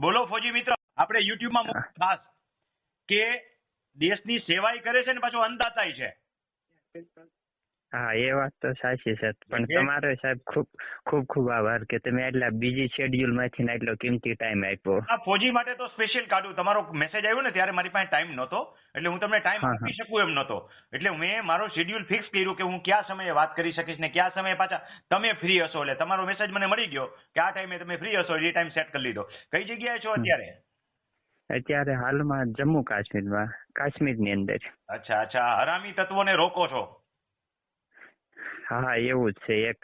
બોલો ફોજી મિત્ર, આપણે યુટ્યુબમાં ખાસ કે દેશની સેવાય કરે છે ને પાછો અંદાતાય છે. હા, એ વાત તો સાચી છે, પણ તમારો સાહેબ ખૂબ ખૂબ ખૂબ આભાર કે તમે એટલા બીજી શેડ્યુલ માંથી એટલો કિંમતી ટાઈમ આપ્યો. આ ફોજી માટે તો સ્પેશિયલ કાઢું. તમારો મેસેજ આવ્યો ને ત્યારે મારી પાસે ટાઈમ નહોતો, એટલે હું તમને ટાઈમ આપી શકું એમ નહોતો. એટલે મેં મારો શેડ્યુલ ફિક્સ કર્યું કે હું કયા સમયે વાત કરી શકીશ ને કયા સમયે પાછા તમે ફ્રી હશો. એટલે તમારો મેસેજ મને મળી ગયો કે આ ટાઈમે તમે ફ્રી હશો, એ ટાઈમ સેટ કરી લીધો. કઈ જગ્યાએ છો અત્યારે? અત્યારે હાલમાં જમ્મુ કાશ્મીરમાં, કાશ્મીરની અંદર. અચ્છા અચ્છા, હરામી તત્વોને રોકો છો? હા, એવું જ છે. એક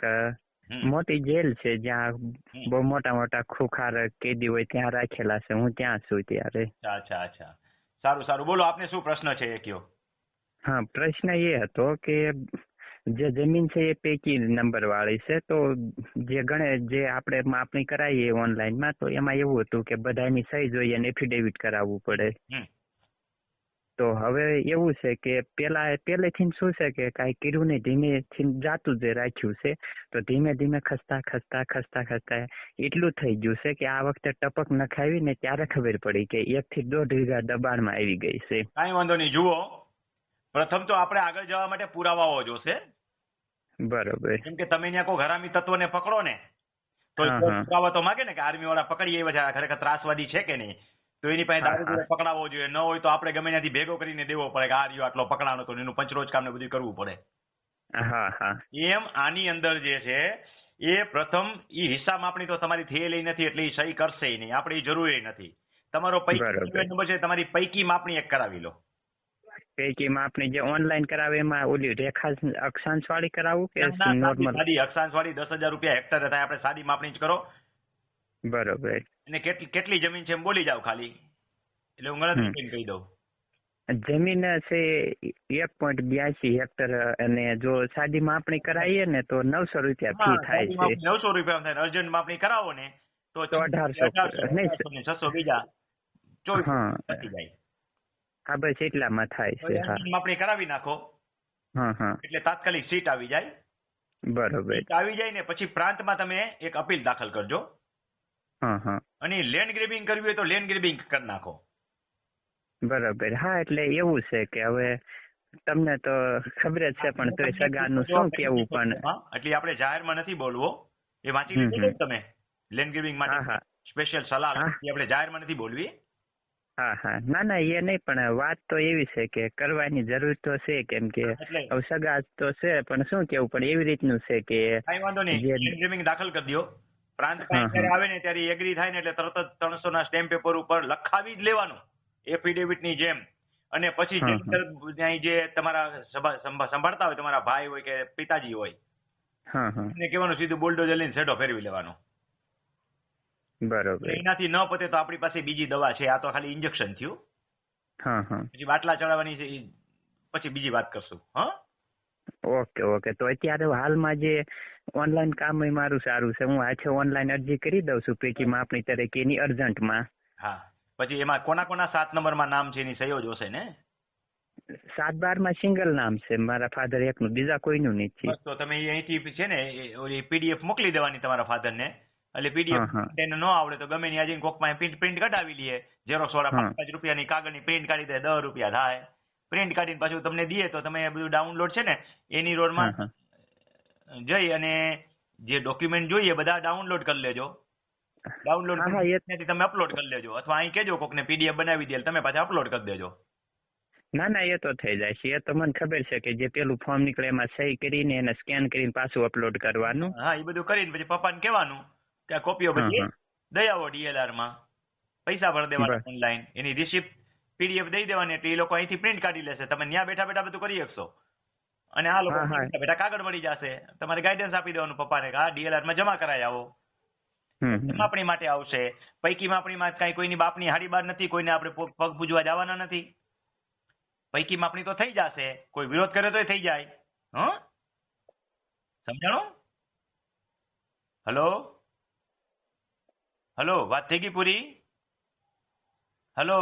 મોટી જેલ છે જ્યાં બહુ મોટા મોટા ખુખાર કેદી હોય ત્યાં રાખેલા છે. હું ત્યાં છું ત્યારે. અચ્છા અચ્છા, સારું સારું. બોલો, આપને શું પ્રશ્ન છે એ કયો. હા, પ્રશ્ન એ હતો કે જે જમીન છે એ પૈકી નંબર વાળી છે, તો જે આપણે માપણી કરાવીએ ઓનલાઈનમાં, તો એમાં એવું હતું કે બધાની સહી જોઈએ અને એફિડેવિટ કરાવવું પડે. તો હવે એવું છે કે પહેલેથી શું છે કે કાંઈ કર્યું નહીં, ધીમેથી જાતું જ રાખ્યું છે. તો ધીમે ધીમે ખસતા એટલું થઈ ગયું છે કે આ વખતે ટપક નખાવી ને ત્યારે ખબર પડી કે 1 થી 1.5 વીઘા દબાણમાં આવી ગઈ છે. કાંઈ વાંધો નહીં. જુઓ, પ્રથમ તો આપણે આગળ જવા માટે પુરાવાઓ જોશે. બરોબર. કેમ કે તમે ત્યાં કોઈ હરામી તત્વને પકડો ને તો પુરાવા તો માંગે ને કે આર્મી વાળા પકડી આવ્યા છે, ખરેખર ત્રાસવાદી છે કે નહીં. તો એની પાસે દારૂ પકડાવવો જોઈએ. ન હોય તો આપણે ગમે ત્યાંથી ભેગો કરીને દેવો પડે કે આ રહ્યો આટલો પકડાનો, તો એનું પંચરોજ કામ ને બધું કરવું પડે. હા હા. એમ આની અંદર જે છે એ પ્રથમ ઈ હિસાબ આપણી તો તમારી થયેલી નથી, એટલે એ સહી કરશે નહીં. આપણે એ જરૂરી નથી. તમારો પૈકી નંબર છે, તમારી પૈકી માપણી એક કરાવી લો. પૈકી માપણી જે ઓનલાઈન કરાવે એમાં ઓલી રેખા અક્ષાંશ વાળી કરાવું કે નોર્મલ? સાદી અક્ષાંશ વાળી 10,000 રૂપિયા હેક્ટર થાય. આપણે સાદી માપણી જ કરો. બરોબર. અને કેટલી જમીન છે એમ બોલી જાવ ખાલી, એટલે હું ગણતરી કરીને કહી દઉં. જમીન છે 1.82 હેક્ટર, અને જો સાદી માપણી કરાવીએ ને તો 900 રૂપિયા ફી થાય છે. 900 રૂપિયા થાય. અર્જન્ટ માપણી કરાવો ને તો 1800 600 બીજા 24 થઈ જાય. હા, બસ એટલામાં થાય છે. હા, માપણી કરાવી નાખો. એટલે તાત્કાલિક સીટ આવી જાય. બરોબર. સીટ આવી જાય ને પછી પ્રાંતમાં તમે એક અપીલ દાખલ કરજો. અને લેન્ડ ગ્રેબિંગ કરવી હોય તો લેન્ડ ગ્રેબિંગ કરી નાખો. બરોબર. હા, એટલે એવું છે કે હવે તમને તો ખબર જ છે, પણ તોય સગાનું શું કેવું. પણ એટલે આપણે જાહેરમાં નથી બોલવો. એ વાંચી લીધું તમે લેન્ડ ગ્રેબિંગ માટે સ્પેશિયલ સલાહ આપણે જાહેરમાં નથી બોલવી. હા હા, ના એ નહીં, પણ વાત તો એવી છે કે કરવાની જરૂર તો છે, કેમ કે હવે સગા તો છે, પણ શું કેવું. પણ એવી રીતનું છે કે કઈ વાંધો નહીં, લેન્ડ ગ્રેબિંગ દાખલ કરી દો. પ્રાંત પાસે આવે ને ત્યારે એગ્રી થાય ને એટલે તરત જ 300 ના સ્ટેમ્પ પેપર ઉપર લખાવી જ લેવાનું, એફિડેવિટ ની જેમ. અને પછી જે તમારા સંભાળતા હોય, તમારા ભાઈ હોય કે પિતાજી હોય, એને કહેવાનું સીધું બુલડોઝર લઈને સેટો ફેરવી લેવાનો. બરોબર. એનાથી ન પતે તો આપણી પાસે બીજી દવા છે. આ તો ખાલી ઇન્જેક્શન થયું. પછી બાટલા ચડાવવાની છે, પછી બીજી વાત કરશું. Okay okay. તો અત્યારે હાલમાં જે ઓનલાઈન કામ એ મારું સારું છે. હું આજે ઓનલાઈન અરજી કરી દઉં છું પૈકી માપણી તરીકે એની અર્જન્ટમાં. હા, પછી એમાં કોના 7 નંબરમાં નામ છે એની સહી જોશે ને? 7-12 માં સિંગલ નામ છે મારા ફાધર એકનું, બીજા કોઈનું નથી. તો તમે અહીંથી છે ને ઓલી પીડીએફ મોકલી દેવાની તમારા ફાધર ને. એટલે પીડીએફ એને ન આવડે તો ગમે ત્યાં જઈને કોકમાં પ્રિન્ટ કઢાવી લઈએ. ઝેરોક્સ વાળા 5 રૂપિયાની કાગળની પ્રિન્ટ કાઢી દે, 10 રૂપિયા થાય. પ્રિન્ટ કાઢીને પાછું તમને દઈએ તો તમે બધું ડાઉનલોડ છે ને એની રોડમાં જઈ અને જે ડોક્યુમેન્ટ જોઈએ બધા ડાઉનલોડ કરી લેજો. ડાઉનલોડ ત્યાંથી તમે અપલોડ કરી લેજો, અથવા અહીં કહેજો કોકને પીડીએફ બનાવી દે, તમે પાછા અપલોડ કરી દેજો. ના એ તો થઈ જાય છે. એ તો મને ખબર છે કે જે પેલું ફોર્મ નીકળે એમાં સહી કરીને એને સ્કેન કરીને પાછું અપલોડ કરવાનું. હા, એ બધું કરીને પછી પપ્પાને કહેવાનું કે આ કોપીઓ બધી દઈ આવો DLR માં, પૈસા ભરી દેવાના ઓનલાઈન, એની રિસિપ્ટ પીડીએફ દઈ દેવાની, એટલે એ લોકો અહીંથી પ્રિન્ટ કાઢી લેશે. તમે ત્યાં બેઠા બેઠા બધું કરી શકશો. અને આ લોકો બેઠા કાગળ મળી જશે. તમારે ગાઈડન્સ આપી દેવાનું પપ્પાને કે આ DLR માં જમા કરાય આવો. માપણી માટે આવશે. પૈકી માપણીમાં કઈ કોઈની બાપની હાડી બાર નથી, કોઈને આપણે પગ પૂજવા જવાના નથી. પૈકી માપણી તો થઈ જશે. કોઈ વિરોધ કરે તો થઈ જાય. સમજાણું? હલો, વાત થઈ ગઈ પૂરી? હલો.